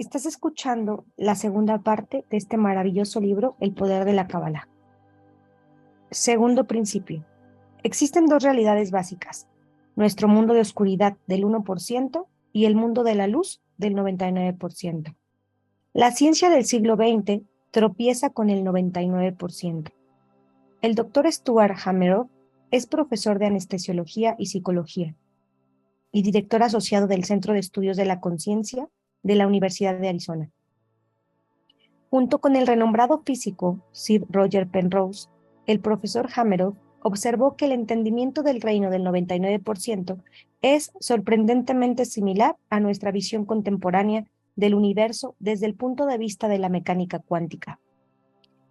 Estás escuchando la segunda parte de este maravilloso libro, El poder de la Cábala. Segundo principio. Existen dos realidades básicas: nuestro mundo de oscuridad del 1% y el mundo de la luz del 99%. La ciencia del siglo XX tropieza con el 99%. El doctor Stuart Hameroff es profesor de anestesiología y psicología y director asociado del Centro de Estudios de la Conciencia de la Universidad de Arizona. Junto con el renombrado físico Sir Roger Penrose, el profesor Hameroff observó que el entendimiento del reino del 99% es sorprendentemente similar a nuestra visión contemporánea del universo desde el punto de vista de la mecánica cuántica.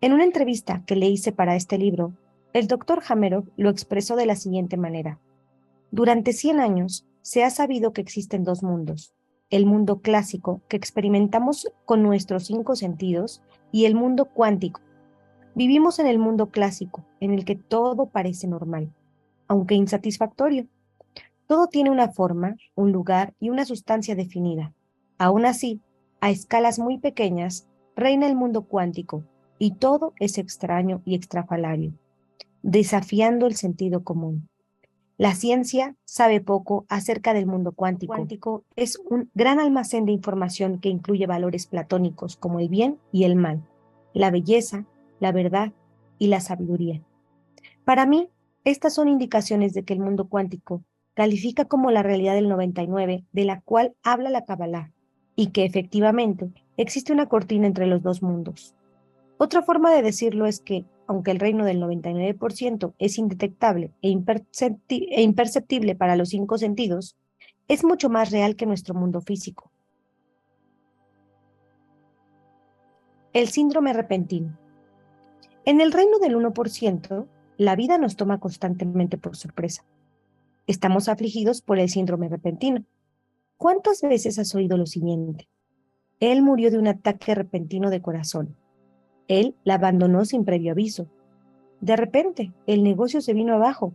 En una entrevista que le hice para este libro, el doctor Hameroff lo expresó de la siguiente manera: durante 100 años se ha sabido que existen dos mundos: el mundo clásico, que experimentamos con nuestros 5 sentidos, y el mundo cuántico. Vivimos en el mundo clásico, en el que todo parece normal, aunque insatisfactorio. Todo tiene una forma, un lugar y una sustancia definida. Aún así, a escalas muy pequeñas, reina el mundo cuántico, y todo es extraño y extrafalario, desafiando el sentido común. La ciencia sabe poco acerca del mundo cuántico. Cuántico es un gran almacén de información que incluye valores platónicos como el bien y el mal, la belleza, la verdad y la sabiduría. Para mí, estas son indicaciones de que el mundo cuántico califica como la realidad del 99, de la cual habla la Kabbalah, y que efectivamente existe una cortina entre los dos mundos. Otra forma de decirlo es que, aunque el reino del 99% es indetectable e imperceptible para los 5 sentidos, es mucho más real que nuestro mundo físico. El síndrome repentino. En el reino del 1%, la vida nos toma constantemente por sorpresa. Estamos afligidos por el síndrome repentino. ¿Cuántas veces has oído lo siguiente? Él murió de un ataque repentino de corazón. Él la abandonó sin previo aviso. De repente, el negocio se vino abajo.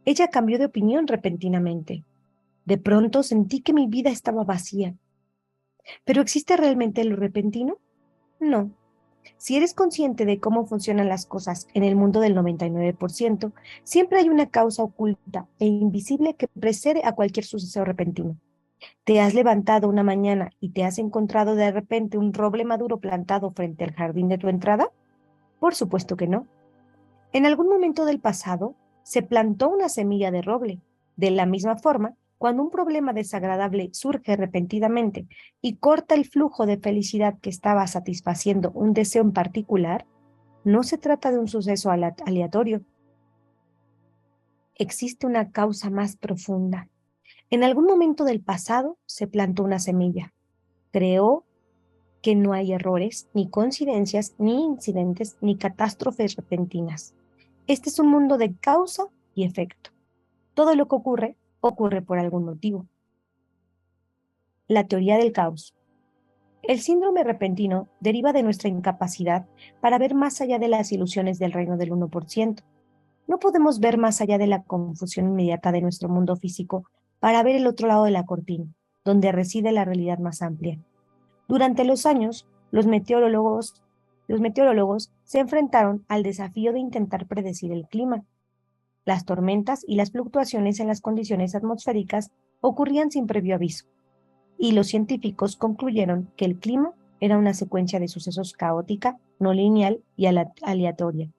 Ella cambió de opinión repentinamente. De pronto sentí que mi vida estaba vacía. ¿Pero existe realmente lo repentino? No. Si eres consciente de cómo funcionan las cosas en el mundo del 99%, siempre hay una causa oculta e invisible que precede a cualquier suceso repentino. ¿Te has levantado una mañana y te has encontrado de repente un roble maduro plantado frente al jardín de tu entrada? Por supuesto que no. En algún momento del pasado se plantó una semilla de roble. De la misma forma, cuando un problema desagradable surge repentinamente y corta el flujo de felicidad que estaba satisfaciendo un deseo en particular, no se trata de un suceso aleatorio. Existe una causa más profunda. En algún momento del pasado se plantó una semilla. Creó que no hay errores, ni coincidencias, ni incidentes, ni catástrofes repentinas. Este es un mundo de causa y efecto. Todo lo que ocurre, ocurre por algún motivo. La teoría del caos. El síndrome repentino deriva de nuestra incapacidad para ver más allá de las ilusiones del reino del 1%. No podemos ver más allá de la confusión inmediata de nuestro mundo físico para ver el otro lado de la cortina, donde reside la realidad más amplia. Durante los años, los meteorólogos se enfrentaron al desafío de intentar predecir el clima. Las tormentas y las fluctuaciones en las condiciones atmosféricas ocurrían sin previo aviso, y los científicos concluyeron que el clima era una secuencia de sucesos caótica, no lineal y aleatoria,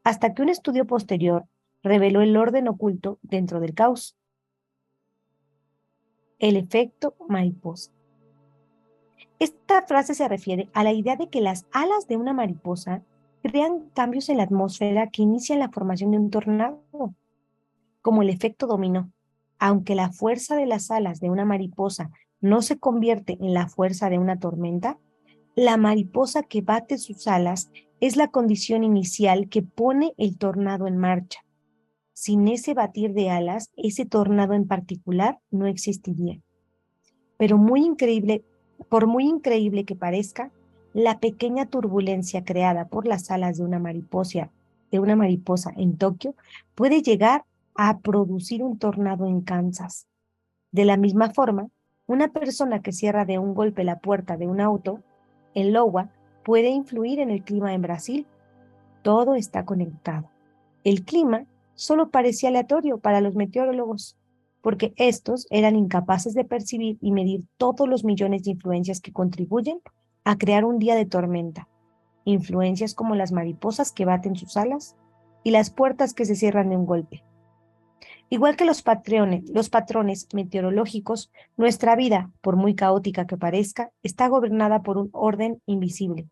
hasta que un estudio posterior reveló el orden oculto dentro del caos: el efecto mariposa. Esta frase se refiere a la idea de que las alas de una mariposa crean cambios en la atmósfera que inician la formación de un tornado, como el efecto dominó. Aunque la fuerza de las alas de una mariposa no se convierte en la fuerza de una tormenta, la mariposa que bate sus alas es la condición inicial que pone el tornado en marcha. Sin ese batir de alas, ese tornado en particular no existiría. Pero por muy increíble que parezca, la pequeña turbulencia creada por las alas de una mariposa en Tokio puede llegar a producir un tornado en Kansas. De la misma forma, Una persona que cierra de un golpe la puerta de un auto en Iowa puede influir en el clima en Brasil. Todo está conectado. El clima solo parecía aleatorio para los meteorólogos, porque estos eran incapaces de percibir y medir todos los millones de influencias que contribuyen a crear un día de tormenta. Influencias como las mariposas que baten sus alas y las puertas que se cierran de un golpe. Igual que los patrones meteorológicos, nuestra vida, por muy caótica que parezca, está gobernada por un orden invisible.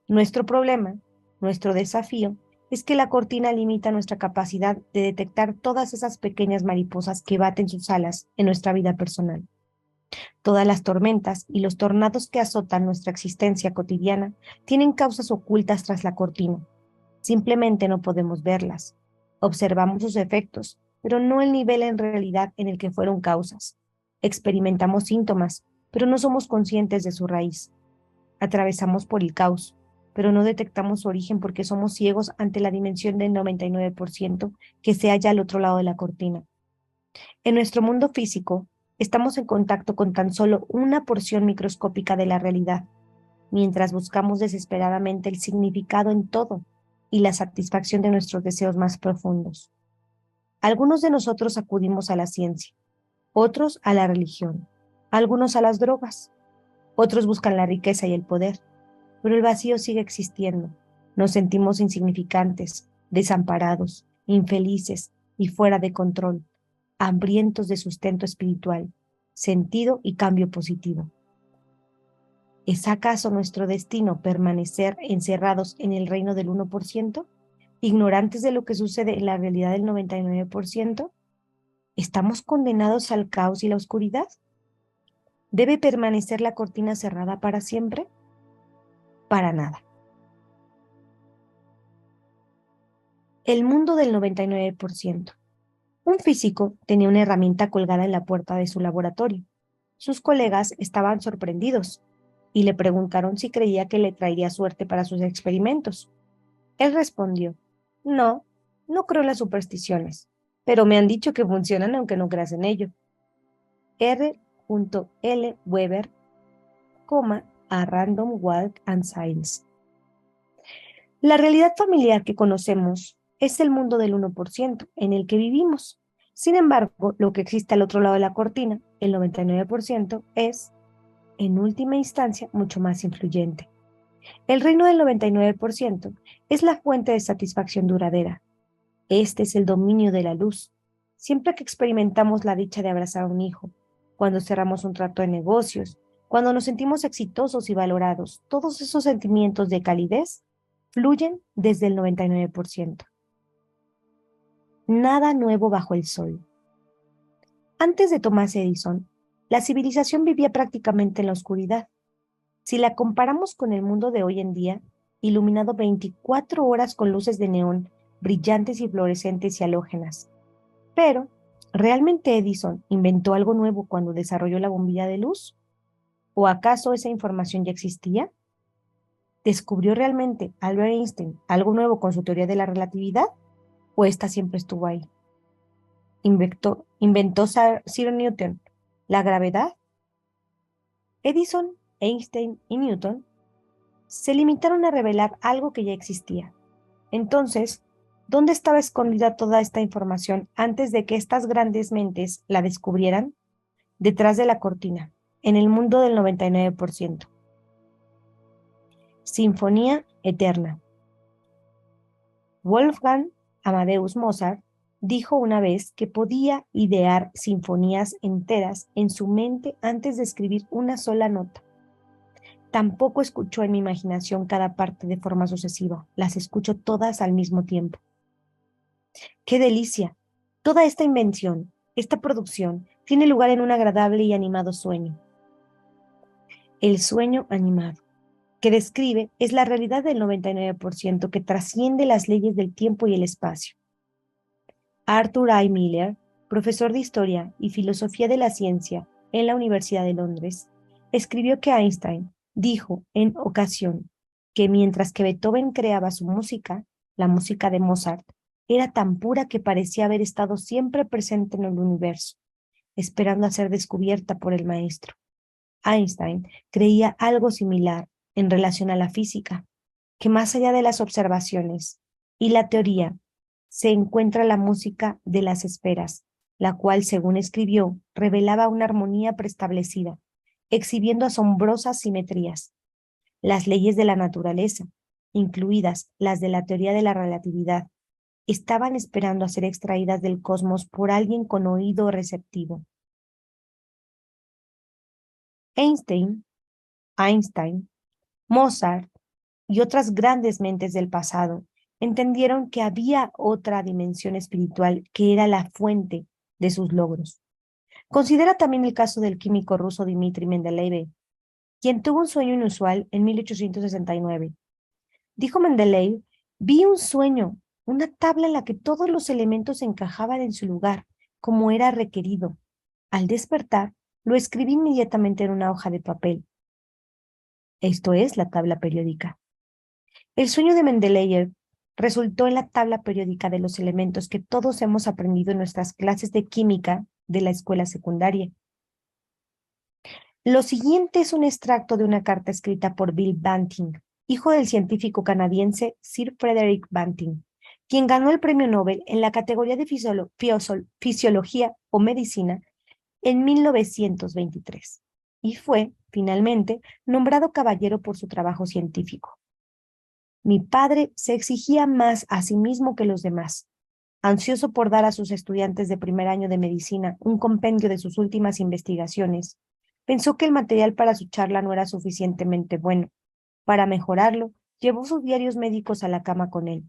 Nuestro problema, nuestro desafío, es que la cortina limita nuestra capacidad de detectar todas esas pequeñas mariposas que baten sus alas en nuestra vida personal. Todas las tormentas y los tornados que azotan nuestra existencia cotidiana tienen causas ocultas tras la cortina. Simplemente no podemos verlas. Observamos sus efectos, pero no el nivel en realidad en el que fueron causas. Experimentamos síntomas, pero no somos conscientes de su raíz. Atravesamos por el caos, pero no detectamos su origen porque somos ciegos ante la dimensión del 99% que se halla al otro lado de la cortina. En nuestro mundo físico, estamos en contacto con tan solo una porción microscópica de la realidad, mientras buscamos desesperadamente el significado en todo y la satisfacción de nuestros deseos más profundos. Algunos de nosotros acudimos a la ciencia, otros a la religión, algunos a las drogas, otros buscan la riqueza y el poder, pero el vacío sigue existiendo. Nos sentimos insignificantes, desamparados, infelices y fuera de control, hambrientos de sustento espiritual, sentido y cambio positivo. ¿Es acaso nuestro destino permanecer encerrados en el reino del 1%, ignorantes de lo que sucede en la realidad del 99%? ¿Estamos condenados al caos y la oscuridad? ¿Debe permanecer la cortina cerrada para siempre? Para nada. El mundo del 99%. Un físico tenía una herramienta colgada en la puerta de su laboratorio. Sus colegas estaban sorprendidos y le preguntaron si creía que le traería suerte para sus experimentos. Él respondió: no, no creo en las supersticiones, pero me han dicho que funcionan aunque no creas en ello. R. L. Weber, a Random Walk and Science. La realidad familiar que conocemos es el mundo del 1% en el que vivimos. Sin embargo, lo que existe al otro lado de la cortina, el 99%, es, en última instancia, mucho más influyente. El reino del 99% es la fuente de satisfacción duradera. Este es el dominio de la luz. Siempre que experimentamos la dicha de abrazar a un hijo, cuando cerramos un trato de negocios, cuando nos sentimos exitosos y valorados, todos esos sentimientos de calidez fluyen desde el 99%. Nada nuevo bajo el sol. Antes de Thomas Edison, la civilización vivía prácticamente en la oscuridad. Si la comparamos con el mundo de hoy en día, iluminado 24 horas con luces de neón, brillantes y fluorescentes y halógenas. Pero, ¿realmente Edison inventó algo nuevo cuando desarrolló la bombilla de luz? ¿O acaso esa información ya existía? ¿Descubrió realmente Albert Einstein algo nuevo con su teoría de la relatividad? ¿O esta siempre estuvo ahí? ¿Inventó Sir Newton la gravedad? Edison, Einstein y Newton se limitaron a revelar algo que ya existía. Entonces, ¿dónde estaba escondida toda esta información antes de que estas grandes mentes la descubrieran? Detrás de la cortina, en el mundo del 99%. Sinfonía Eterna. Wolfgang Amadeus Mozart dijo una vez que podía idear sinfonías enteras en su mente antes de escribir una sola nota. Tampoco escuchó en mi imaginación cada parte de forma sucesiva, las escucho todas al mismo tiempo. ¡Qué delicia! Toda esta invención, esta producción, tiene lugar en un agradable y animado sueño. El sueño animado, que describe, es la realidad del 99% que trasciende las leyes del tiempo y el espacio. Arthur I. Miller, profesor de Historia y Filosofía de la Ciencia en la Universidad de Londres, escribió que Einstein dijo en ocasión que mientras que Beethoven creaba su música, la música de Mozart era tan pura que parecía haber estado siempre presente en el universo. esperando a ser descubierta por el maestro. Einstein creía algo similar en relación a la física, que más allá de las observaciones y la teoría, se encuentra la música de las esferas, la cual, según escribió, revelaba una armonía preestablecida, exhibiendo asombrosas simetrías. Las leyes de la naturaleza, incluidas las de la teoría de la relatividad, estaban esperando a ser extraídas del cosmos por alguien con oído receptivo. Einstein, Mozart y otras grandes mentes del pasado entendieron que había otra dimensión espiritual que era la fuente de sus logros. Considera también el caso del químico ruso Dmitri Mendeleev, quien tuvo un sueño inusual en 1869. Dijo Mendeleev: vi un sueño, una tabla en la que todos los elementos encajaban en su lugar, como era requerido. Al despertar, lo escribí inmediatamente en una hoja de papel. Esto es la tabla periódica. El sueño de Mendeleev resultó en la tabla periódica de los elementos que todos hemos aprendido en nuestras clases de química de la escuela secundaria. Lo siguiente es un extracto de una carta escrita por Bill Banting, hijo del científico canadiense Sir Frederick Banting, quien ganó el premio Nobel en la categoría de fisiología o medicina en 1923 y fue, finalmente, nombrado caballero por su trabajo científico. Mi padre se exigía más a sí mismo que los demás. Ansioso por dar a sus estudiantes de primer año de medicina un compendio de sus últimas investigaciones, pensó que el material para su charla no era suficientemente bueno. Para mejorarlo, llevó sus diarios médicos a la cama con él.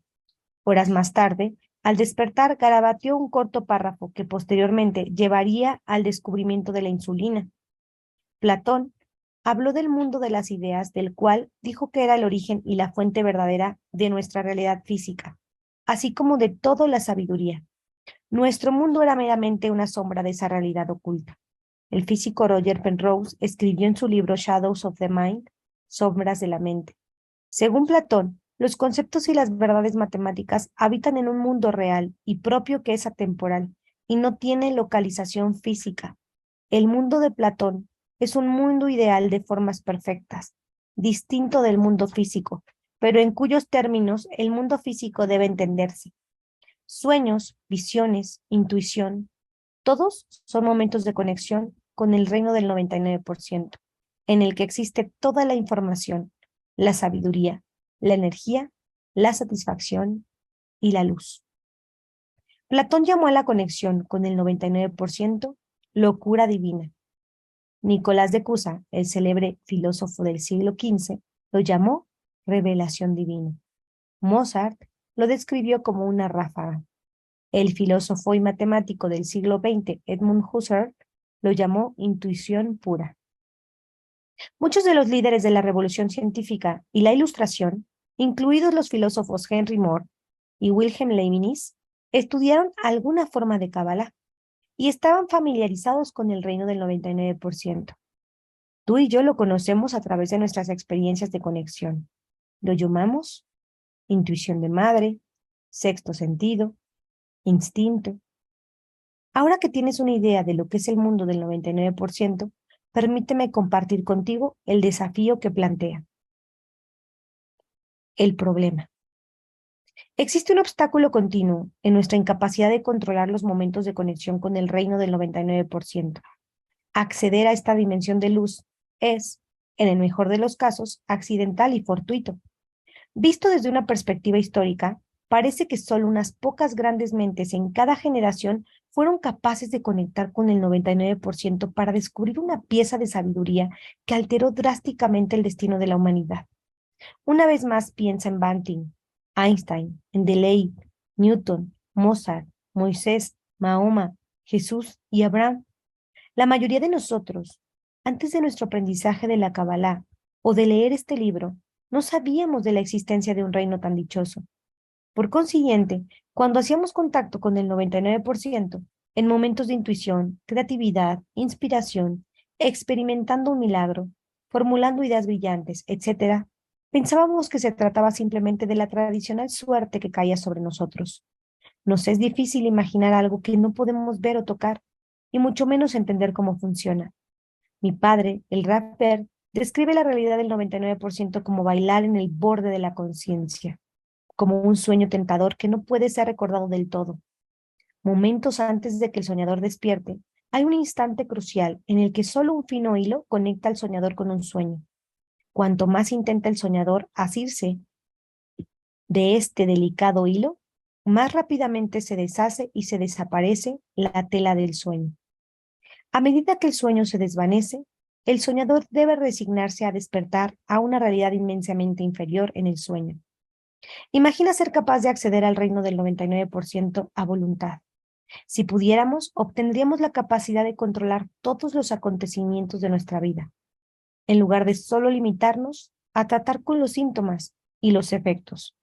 Horas más tarde, al despertar, garabateó un corto párrafo que posteriormente llevaría al descubrimiento de la insulina. Platón habló del mundo de las ideas, del cual dijo que era el origen y la fuente verdadera de nuestra realidad física, así como de toda la sabiduría. Nuestro mundo era meramente una sombra de esa realidad oculta. El físico Roger Penrose escribió en su libro Shadows of the Mind, Sombras de la Mente. Según Platón, los conceptos y las verdades matemáticas habitan en un mundo real y propio que es atemporal y no tiene localización física. El mundo de Platón es un mundo ideal de formas perfectas, distinto del mundo físico, pero en cuyos términos el mundo físico debe entenderse. Sueños, visiones, intuición, todos son momentos de conexión con el reino del 99%, en el que existe toda la información, la sabiduría, la energía, la satisfacción y la luz. Platón llamó a la conexión con el 99% locura divina. Nicolás de Cusa, el célebre filósofo del siglo XV, lo llamó revelación divina. Mozart lo describió como una ráfaga. El filósofo y matemático del siglo XX, Edmund Husserl, lo llamó intuición pura. Muchos de los líderes de la revolución científica y la ilustración, incluidos los filósofos Henry Moore y Wilhelm Leibniz, estudiaron alguna forma de cábala y estaban familiarizados con el reino del 99%. Tú y yo lo conocemos a través de nuestras experiencias de conexión. Lo llamamos intuición de madre, sexto sentido, instinto. Ahora que tienes una idea de lo que es el mundo del 99%, permíteme compartir contigo el desafío que plantea. El problema. Existe un obstáculo continuo en nuestra incapacidad de controlar los momentos de conexión con el reino del 99%. Acceder a esta dimensión de luz es, en el mejor de los casos, accidental y fortuito. Visto desde una perspectiva histórica, parece que solo unas pocas grandes mentes en cada generación fueron capaces de conectar con el 99% para descubrir una pieza de sabiduría que alteró drásticamente el destino de la humanidad. Una vez más piensa en Banting, Einstein, Mendeleev, Newton, Mozart, Moisés, Mahoma, Jesús y Abraham. La mayoría de nosotros, antes de nuestro aprendizaje de la Kabbalah o de leer este libro, no sabíamos de la existencia de un reino tan dichoso. Por consiguiente, cuando hacíamos contacto con el 99%, en momentos de intuición, creatividad, inspiración, experimentando un milagro, formulando ideas brillantes, etc., pensábamos que se trataba simplemente de la tradicional suerte que caía sobre nosotros. Nos es difícil imaginar algo que no podemos ver o tocar, y mucho menos entender cómo funciona. Mi padre, el rapper, describe la realidad del 99% como bailar en el borde de la conciencia, como un sueño tentador que no puede ser recordado del todo. Momentos antes de que el soñador despierte, hay un instante crucial en el que solo un fino hilo conecta al soñador con un sueño. Cuanto más intenta el soñador asirse de este delicado hilo, más rápidamente se deshace y se desaparece la tela del sueño. A medida que el sueño se desvanece, el soñador debe resignarse a despertar a una realidad inmensamente inferior en el sueño. Imagina ser capaz de acceder al reino del 99% a voluntad. Si pudiéramos, obtendríamos la capacidad de controlar todos los acontecimientos de nuestra vida, en lugar de solo limitarnos a tratar con los síntomas y los efectos.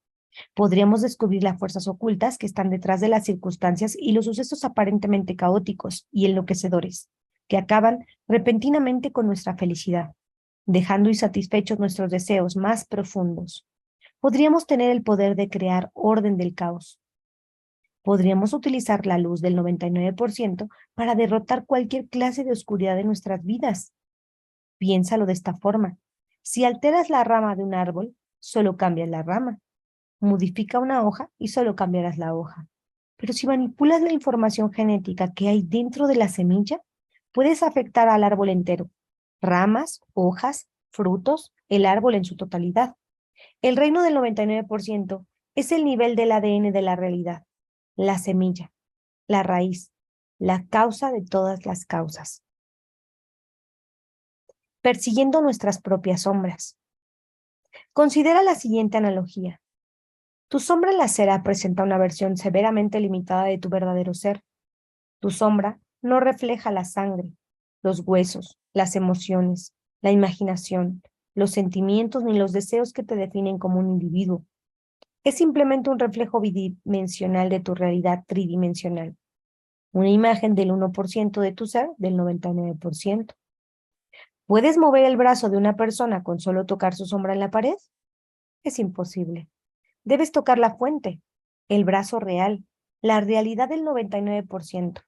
Podríamos descubrir las fuerzas ocultas que están detrás de las circunstancias y los sucesos aparentemente caóticos y enloquecedores, que acaban repentinamente con nuestra felicidad, dejando insatisfechos nuestros deseos más profundos. Podríamos tener el poder de crear orden del caos. Podríamos utilizar la luz del 99% para derrotar cualquier clase de oscuridad de nuestras vidas. Piénsalo de esta forma. Si alteras la rama de un árbol, solo cambias la rama. Modifica una hoja y solo cambiarás la hoja. Pero si manipulas la información genética que hay dentro de la semilla, puedes afectar al árbol entero, ramas, hojas, frutos, el árbol en su totalidad. El reino del 99% es el nivel del ADN de la realidad, la semilla, la raíz, la causa de todas las causas. Persiguiendo nuestras propias sombras. Considera la siguiente analogía. Tu sombra en la acera presenta una versión severamente limitada de tu verdadero ser. Tu sombra no refleja la sangre, los huesos, las emociones, la imaginación, los sentimientos ni los deseos que te definen como un individuo. Es simplemente un reflejo bidimensional de tu realidad tridimensional, una imagen del 1% de tu ser del 99%. ¿Puedes mover el brazo de una persona con solo tocar su sombra en la pared? Es imposible. Debes tocar la fuente, el brazo real, la realidad del 99%.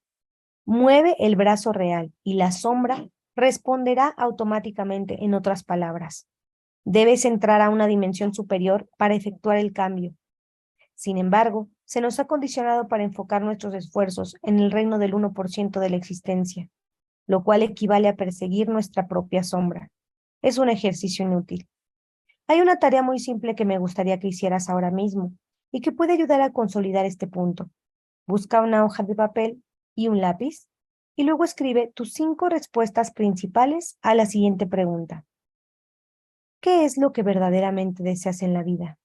Mueve el brazo real y la sombra responderá automáticamente, en otras palabras. Debes entrar a una dimensión superior para efectuar el cambio. Sin embargo, se nos ha condicionado para enfocar nuestros esfuerzos en el reino del 1% de la existencia, lo cual equivale a perseguir nuestra propia sombra. Es un ejercicio inútil. Hay una tarea muy simple que me gustaría que hicieras ahora mismo y que puede ayudar a consolidar este punto. Busca una hoja de papel y un lápiz y luego escribe tus 5 respuestas principales a la siguiente pregunta. ¿Qué es lo que verdaderamente deseas en la vida?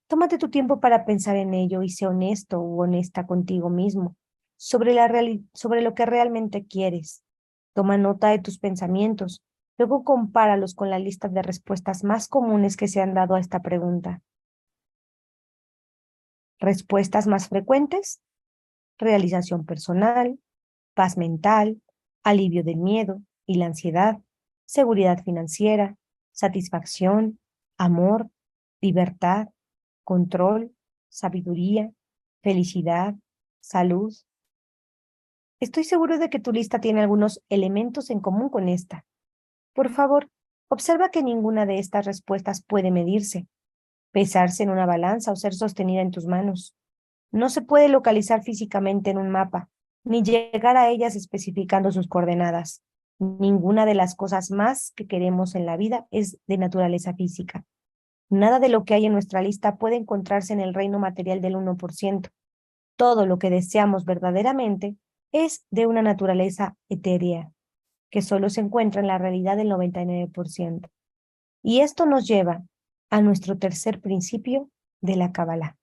Tómate tu tiempo para pensar en ello y sé honesto u honesta contigo mismo sobre lo que realmente quieres. Toma nota de tus pensamientos, luego compáralos con la lista de respuestas más comunes que se han dado a esta pregunta. Respuestas más frecuentes: realización personal, paz mental, alivio del miedo y la ansiedad, seguridad financiera, satisfacción, amor, libertad, control, sabiduría, felicidad, salud. Estoy seguro de que tu lista tiene algunos elementos en común con esta. Por favor, observa que ninguna de estas respuestas puede medirse, pesarse en una balanza o ser sostenida en tus manos. No se puede localizar físicamente en un mapa, ni llegar a ellas especificando sus coordenadas. Ninguna de las cosas más que queremos en la vida es de naturaleza física. Nada de lo que hay en nuestra lista puede encontrarse en el reino material del 1%. Todo lo que deseamos verdaderamente es de una naturaleza etérea, que solo se encuentra en la realidad del 99%. Y esto nos lleva a nuestro tercer principio de la Cábala.